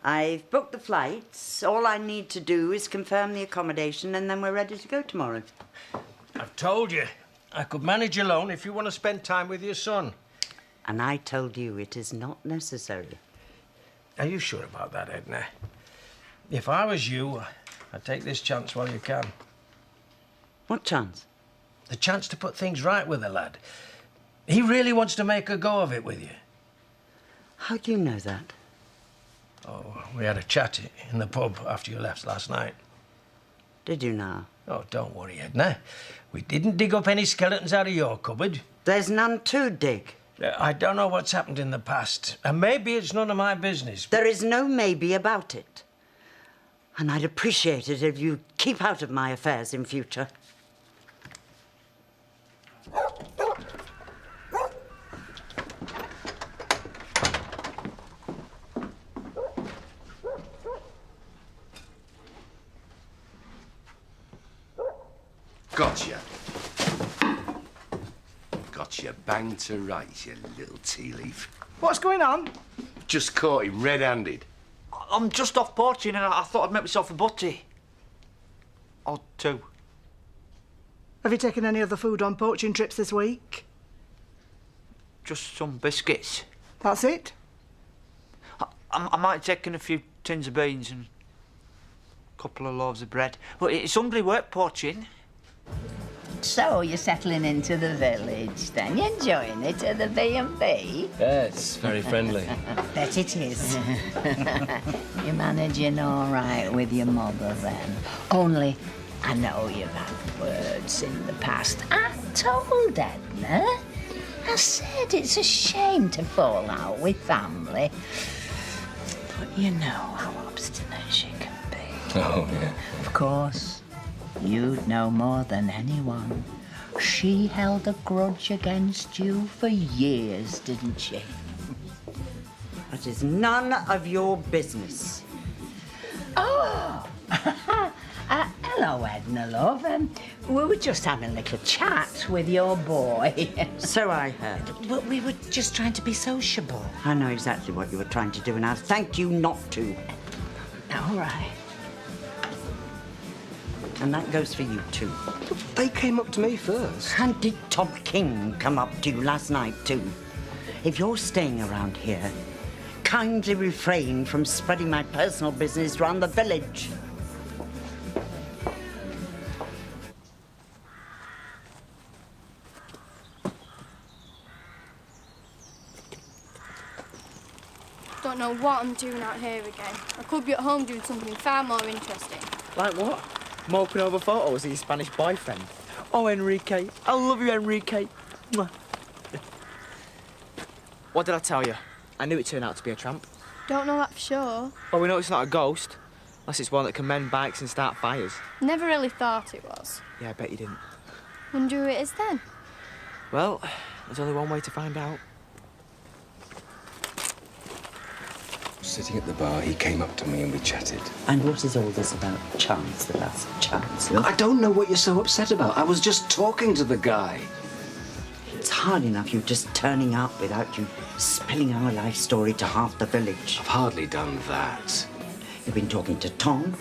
I've booked the flights. All I need to do is confirm the accommodation and then we're ready to go tomorrow. I've told you, I could manage alone if you want to spend time with your son. And I told you it is not necessary. Are you sure about that, Edna? If I was you, I'd take this chance while you can. What chance? The chance to put things right with the lad. He really wants to make a go of it with you. How do you know that? Oh, we had a chat in the pub after you left last night. Did you now? Oh, don't worry, Edna. We didn't dig up any skeletons out of your cupboard. There's none to dig. I don't know what's happened in the past, and maybe it's none of my business. There is no maybe about it. And I'd appreciate it if you keep out of my affairs in future. Gotcha. Gotcha bang to rights, you little tea leaf. What's going on? Just caught him red-handed. I'm just off poaching and I thought I'd make myself a butty. Or two. Have you taken any other food on poaching trips this week? Just some biscuits. That's it? I might have taken a few tins of beans and a couple of loaves of bread. But it's humbly work poaching. So you're settling into the village, then? You enjoying it at the B&B? Yeah, it's very friendly. Bet it is. You're managing all right with your mother, then. Only, I know you've had words in the past. I told Edna. I said it's a shame to fall out with family. But you know how obstinate she can be. Oh, yeah. Of course. You'd know more than anyone. She held a grudge against you for years, didn't she? That is none of your business. Oh! Hello, Edna, love. We were just having a little chat with your boy. So I heard. But we were just trying to be sociable. I know exactly what you were trying to do, and I thank you not to. All right. And that goes for you, too. They came up to me first. And did Tom King come up to you last night, too? If you're staying around here, kindly refrain from spreading my personal business around the village. Don't know what I'm doing out here again. I could be at home doing something far more interesting. Like what? Moping over photos of your Spanish boyfriend? Oh, Enrique. I love you, Enrique. Mwah. What did I tell you? I knew it turned out to be a tramp. Don't know that for sure. Well, we know it's not a ghost. Unless it's one that can mend bikes and start fires. Never really thought it was. Yeah, I bet you didn't. Wonder who it is then? Well, there's only one way to find out. Sitting at the bar, he came up to me and we chatted. And what is all this about chance, the last chance? I don't know what you're so upset about. I was just talking to the guy. It's hard enough you just turning up without you spilling our life story to half the village. I've hardly done that. You've been talking to Tom,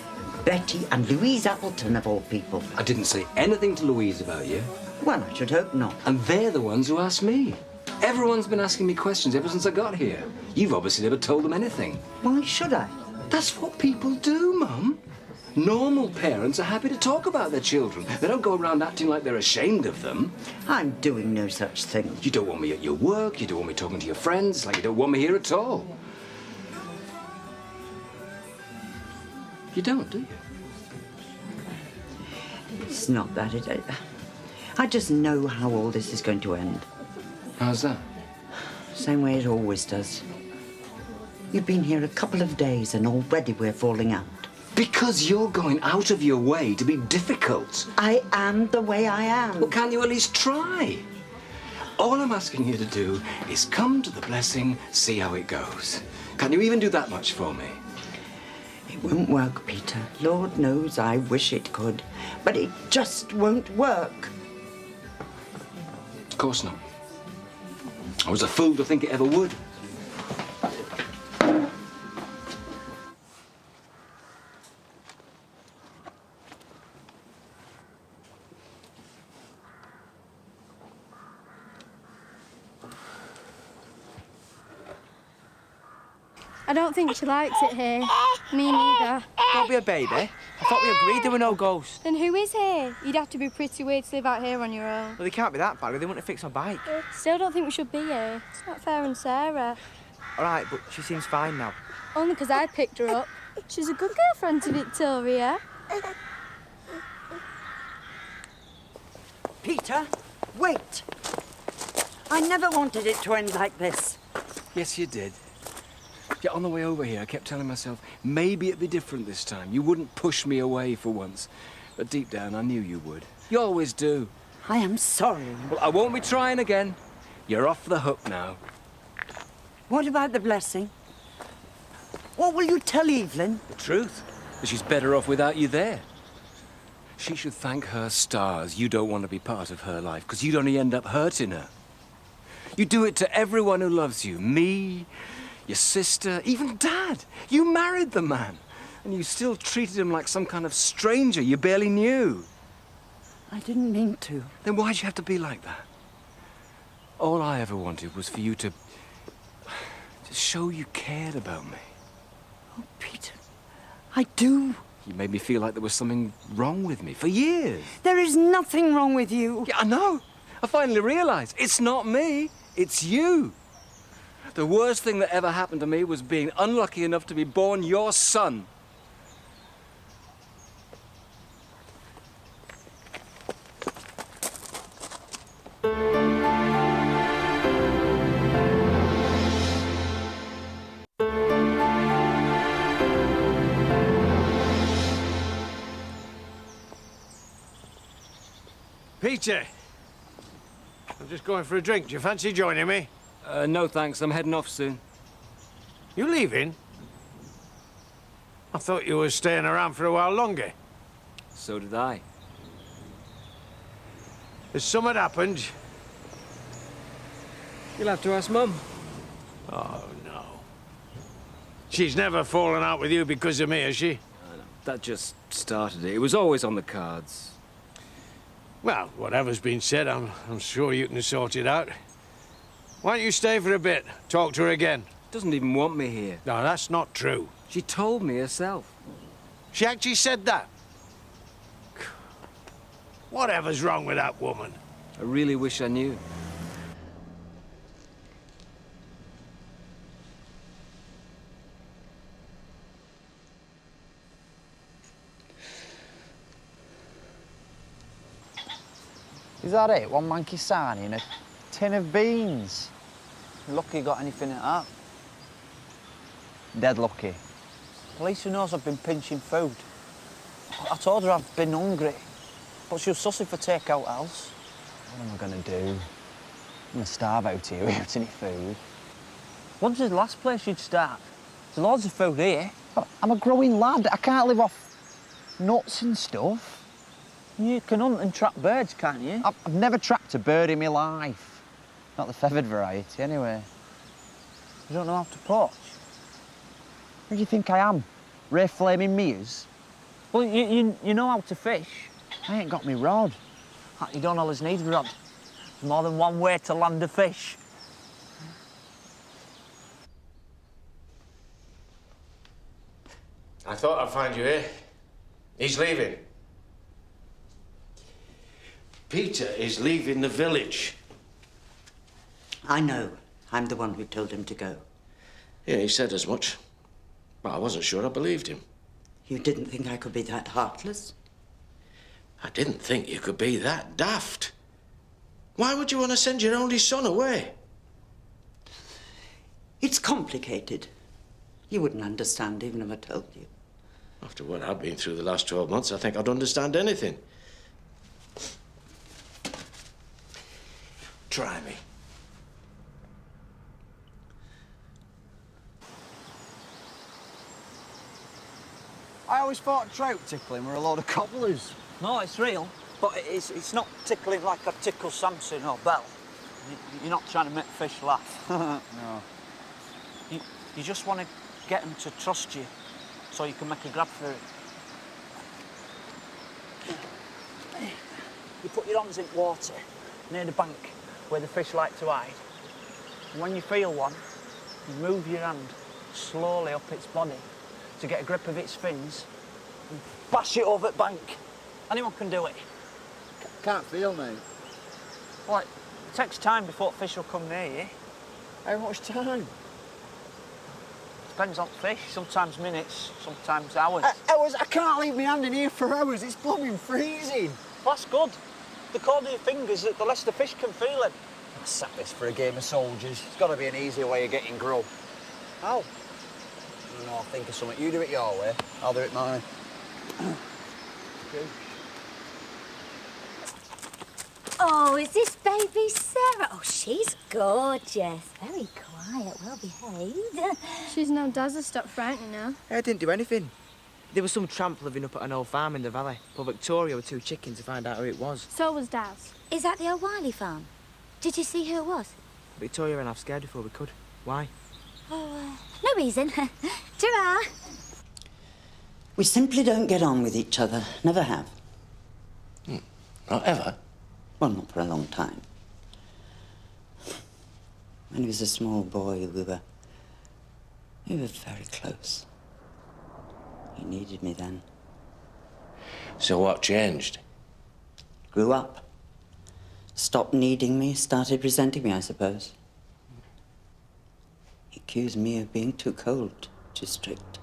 Betty and Louise Appleton, of all people. I didn't say anything to Louise about you. Well, I should hope not. And they're the ones who asked me. Everyone's been asking me questions ever since I got here. You've obviously never told them anything. Why should I? That's what people do, Mum. Normal parents are happy to talk about their children. They don't go around acting like they're ashamed of them. I'm doing no such thing. You don't want me at your work, you don't want me talking to your friends, it's like you don't want me here at all. You don't, do you? It's not that. I just know how all this is going to end. How's that? Same way it always does. You've been here a couple of days and already we're falling out. Because you're going out of your way to be difficult. I am the way I am. Well, can't you at least try? All I'm asking you to do is come to the blessing, see how it goes. Can you even do that much for me? It won't work, Peter. Lord knows I wish it could. But it just won't work. Of course not. I was a fool to think it ever would. I don't think she likes it here. Me neither. Don't be a baby. I thought we agreed there were no ghosts. Then who is here? You'd have to be pretty weird to live out here on your own. Well, they can't be that bad, or they wouldn't fix my bike. Still don't think we should be here. It's not fair on Sarah. All right, but she seems fine now. Only because I picked her up. She's a good girlfriend to Victoria. Peter, wait. I never wanted it to end like this. Yes, you did. Yeah, on the way over here, I kept telling myself, maybe it'd be different this time. You wouldn't push me away for once. But deep down, I knew you would. You always do. I am sorry. Well, I won't be trying again. You're off the hook now. What about the blessing? What will you tell Evelyn? The truth. That she's better off without you there. She should thank her stars you don't want to be part of her life, because you'd only end up hurting her. You do it to everyone who loves you. Me, your sister, even Dad. You married the man, and you still treated him like some kind of stranger you barely knew. I didn't mean to. Then why'd you have to be like that? All I ever wanted was for you to show you cared about me. Oh, Peter, I do. You made me feel like there was something wrong with me for years. There is nothing wrong with you. Yeah, I know. I finally realized it's not me, it's you. The worst thing that ever happened to me was being unlucky enough to be born your son. Peter, I'm just going for a drink. Do you fancy joining me? No thanks, I'm heading off soon. You leaving? I thought you were staying around for a while longer. So did I. Has something happened? You'll have to ask Mum. Oh, no. She's never fallen out with you because of me, has she? That just started it. It was always on the cards. Well, whatever's been said, I'm sure you can sort it out. Why don't you stay for a bit? Talk to her again. Doesn't even want me here. No, that's not true. She told me herself. She actually said that? Whatever's wrong with that woman? I really wish I knew. Is that it? One manky sarnie and a tin of beans? Lucky you got anything at that. Dead lucky. Lisa knows I've been pinching food. I told her I've been hungry, but she was sussing for takeout else. What am I gonna do? I'm gonna starve out here without any food. When's the last place you'd start? There's loads of food here. I'm a growing lad. I can't live off nuts and stuff. You can hunt and trap birds, can't you? I've never trapped a bird in my life. Not the feathered variety, anyway. You don't know how to poach? Who do you think I am? Ray Flaming Mears? Well, you know how to fish. I ain't got me rod. You don't always need a rod. There's more than one way to land a fish. I thought I'd find you here. He's leaving. Peter is leaving the village. I know. I'm the one who told him to go. Yeah, he said as much. But I wasn't sure I believed him. You didn't think I could be that heartless? I didn't think you could be that daft. Why would you want to send your only son away? It's complicated. You wouldn't understand even if I told you. After what I've been through the last 12 months, I think I'd understand anything. Try me. I always thought trout tickling were a load of cobblers. No, it's real, but it's not tickling like I tickle Samson or Belle. You're not trying to make fish laugh. No. You just want to get them to trust you so you can make a grab for it. You put your hands in water near the bank where the fish like to hide. And when you feel one, you move your hand slowly up its body to get a grip of its fins and bash it over the bank. Anyone can do it. Can't feel, mate. Well, it takes time before fish will come near you. How much time? Depends on fish. Sometimes minutes, sometimes hours. Hours? I can't leave my hand in here for hours. It's blooming freezing. Well, that's good. The colder your fingers, the less the fish can feel it. I sat this for a game of soldiers. It's got to be an easier way of getting grub. How? I don't know, I'll think of something. You do it your way, I'll do it mine. Okay. Oh, is this baby Sarah? Oh, she's gorgeous. Very quiet, well behaved. She's no Dazza, stop frightening her. I didn't do anything. There was some tramp living up at an old farm in the valley. Poor Victoria with 2 chickens to find out who it was. So was Daz. Is that the old Wiley farm? Did you see who it was? Victoria ran off scared before we could. Why? Oh, no reason. Ta-ra! We simply don't get on with each other. Never have. Not ever? Well, not for a long time. When he was a small boy, we were very close. He needed me then. So what changed? Grew up. Stopped needing me, started resenting me, I suppose. He accused me of being too cold, too strict.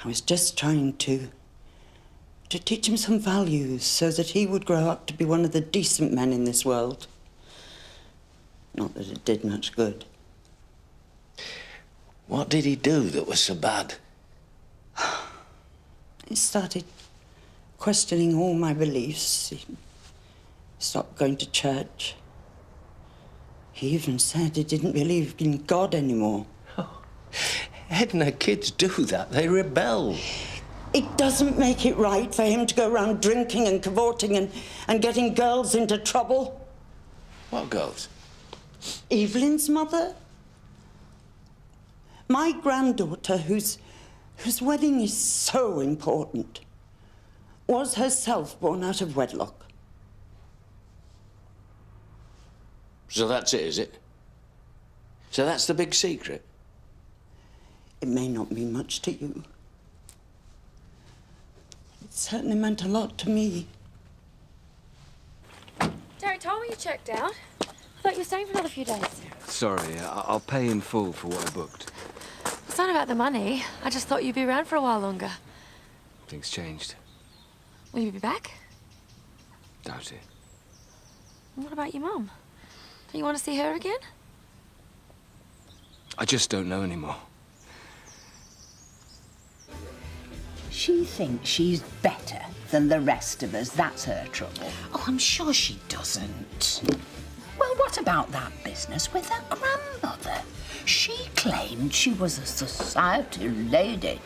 I was just trying to teach him some values so that he would grow up to be one of the decent men in this world. Not that it did much good. What did he do that was so bad? He started questioning all my beliefs. He stopped going to church. He even said he didn't believe in God anymore. Edna, kids do that. They rebel. It doesn't make it right for him to go around drinking and cavorting and getting girls into trouble. What girls? Evelyn's mother. My granddaughter, whose wedding is so important, was herself born out of wedlock. So that's it, is it? So that's the big secret? It may not mean much to you. It certainly meant a lot to me. Derek told me you checked out. I thought you were staying for another few days. Sorry, I'll pay in full for what I booked. It's not about the money. I just thought you'd be around for a while longer. Things changed. Will you be back? Doubt it. And what about your mum? Don't you want to see her again? I just don't know anymore. She thinks she's better than the rest of us. That's her trouble. Oh, I'm sure she doesn't. Well, what about that business with her grandmother? She claimed she was a society lady.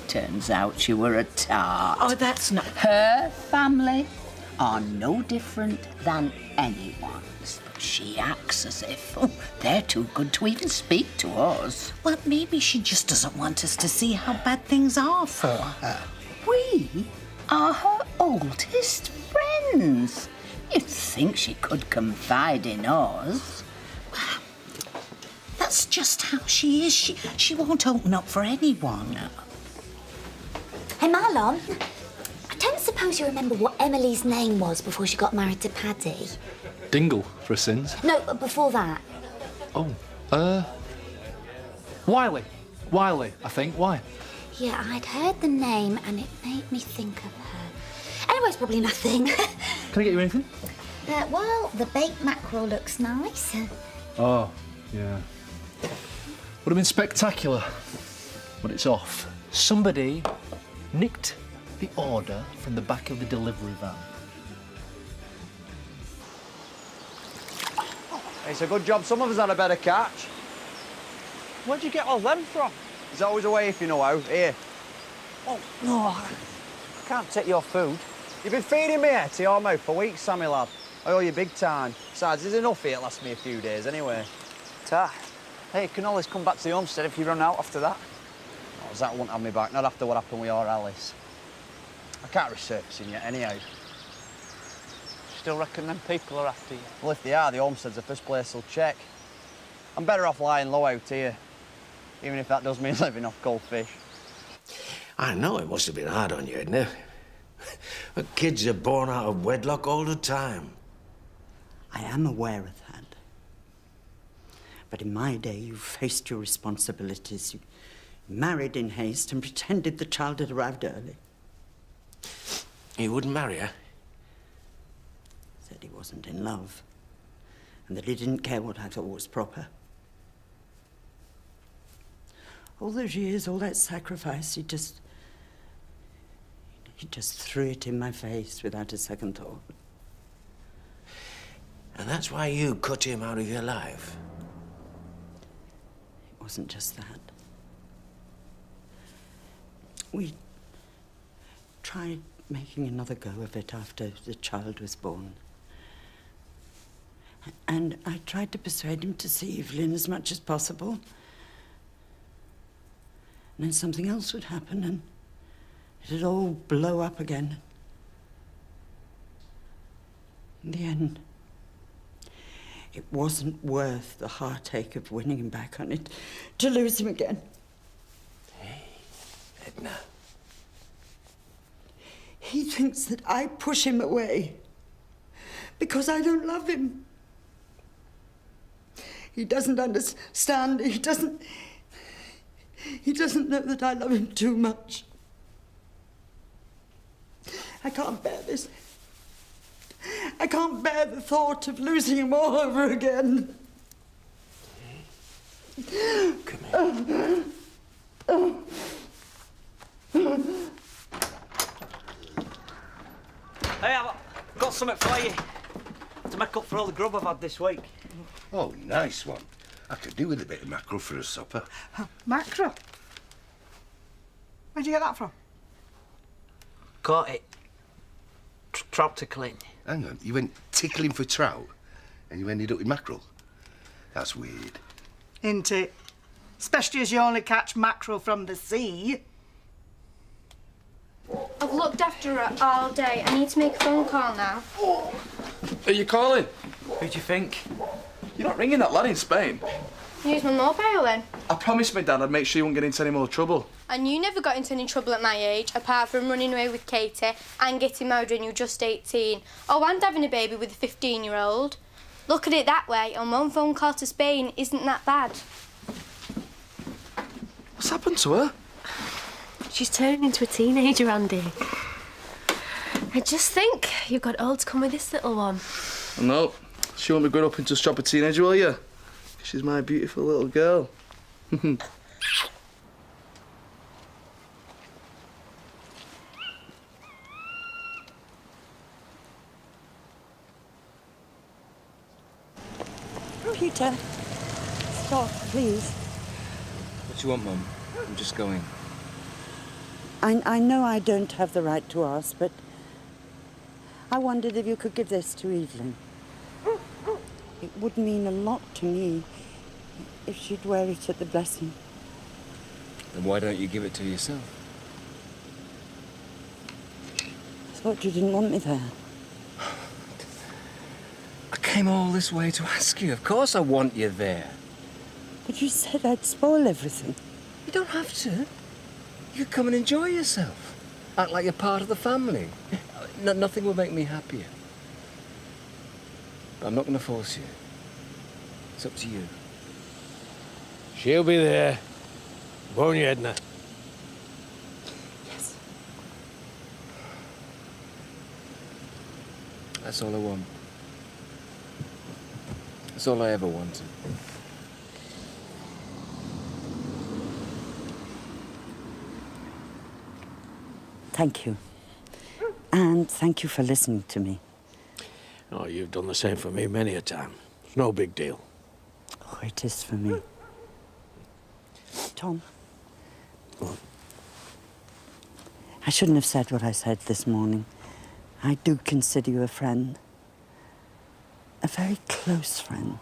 Turns out she were a tart. Oh, that's not... Her family are no different than anyone's. But she acts as if they're too good to even speak to us. Well, maybe she just doesn't want us to see how bad things are for her. We are her oldest friends. You'd think she could confide in us. That's just how she is. She won't open up for anyone. Hey, Marlon, I don't suppose you remember what Emily's name was before she got married to Paddy? Dingle, for a sins. No, before that. Oh, Wiley, I think. Why? Yeah, I'd heard the name and it made me think of her. Anyway, it's probably nothing. Can I get you anything? Well, the baked mackerel looks nice. Oh, yeah. Would have been spectacular, but it's off. Somebody nicked the order from the back of the delivery van. It's a good job some of us had a better catch. Where'd you get all them from? There's always a way if you know how. Here. Oh, no. I can't take your food. You've been feeding me to your mouth for weeks, Sammy lad. I owe you big time. Besides, there's enough here to last me a few days anyway. Ta. Hey, you can always come back to the homestead if you run out after that. Oh, Zach won't have me back, not after what happened with your Alice. I can't resurface him yet anyhow. Still reckon them people are after you? Well, if they are, the homestead's the first place they'll check. I'm better off lying low out here. even if that does mean living off cold fish. I know it must have been hard on you, isn't it? But kids are born out of wedlock all the time. I am aware of that. But in my day, you faced your responsibilities. You married in haste and pretended the child had arrived early. You wouldn't marry her? Said he wasn't in love, and that he didn't care what I thought was proper. All those years, all that sacrifice, he just threw it in my face without a second thought. And that's why you cut him out of your life? It wasn't just that. We tried making another go of it after the child was born. And I tried to persuade him to see Evelyn as much as possible. And then something else would happen and it'd all blow up again. In the end, it wasn't worth the heartache of winning him back on it to lose him again. Hey, Edna. He thinks that I push him away because I don't love him. He doesn't understand. He doesn't know that I love him too much. I can't bear this. I can't bear the thought of losing him all over again. Come here. Hey, I've got something for you to make up for all the grub I've had this week. Oh, nice one. I could do with a bit of mackerel for a supper. Mackerel? Where'd you get that from? Caught it. Trout tickling. Hang on, you went tickling for trout and you ended up with mackerel? That's weird. Ain't it? Especially as you only catch mackerel from the sea. I've looked after her all day. I need to make a phone call now. Are you calling? Who do you think? You're not ringing that lad in Spain. Use my mobile then. I promised my dad I'd make sure you wouldn't get into any more trouble. And you never got into any trouble at my age, apart from running away with Katie and getting married when you were just 18. Oh, and having a baby with a 15-year-old. Look at it that way, and one phone call to Spain isn't that bad. What's happened to her? She's turning into a teenager, Andy. I just think you've got old to come with this little one. No, she won't be growing up into a proper teenager, will you? She's my beautiful little girl. Peter, stop, please. What do you want, Mum? I'm just going. I know I don't have the right to ask, but I wondered if you could give this to Evelyn. It would mean a lot to me if she'd wear it at the blessing. Then why don't you give it to yourself? I thought you didn't want me there. I came all this way to ask you. Of course I want you there. But you said I'd spoil everything. You don't have to. You come and enjoy yourself. Act like you're part of the family. Nothing will make me happier. But I'm not going to force you. It's up to you. She'll be there. Won't you, Edna? Yes. That's all I want. That's all I ever wanted. Thank you. And thank you for listening to me. Oh, you've done the same for me many a time. It's no big deal. Oh, it is for me. Tom. I shouldn't have said what I said this morning. I do consider you a friend. A very close friend.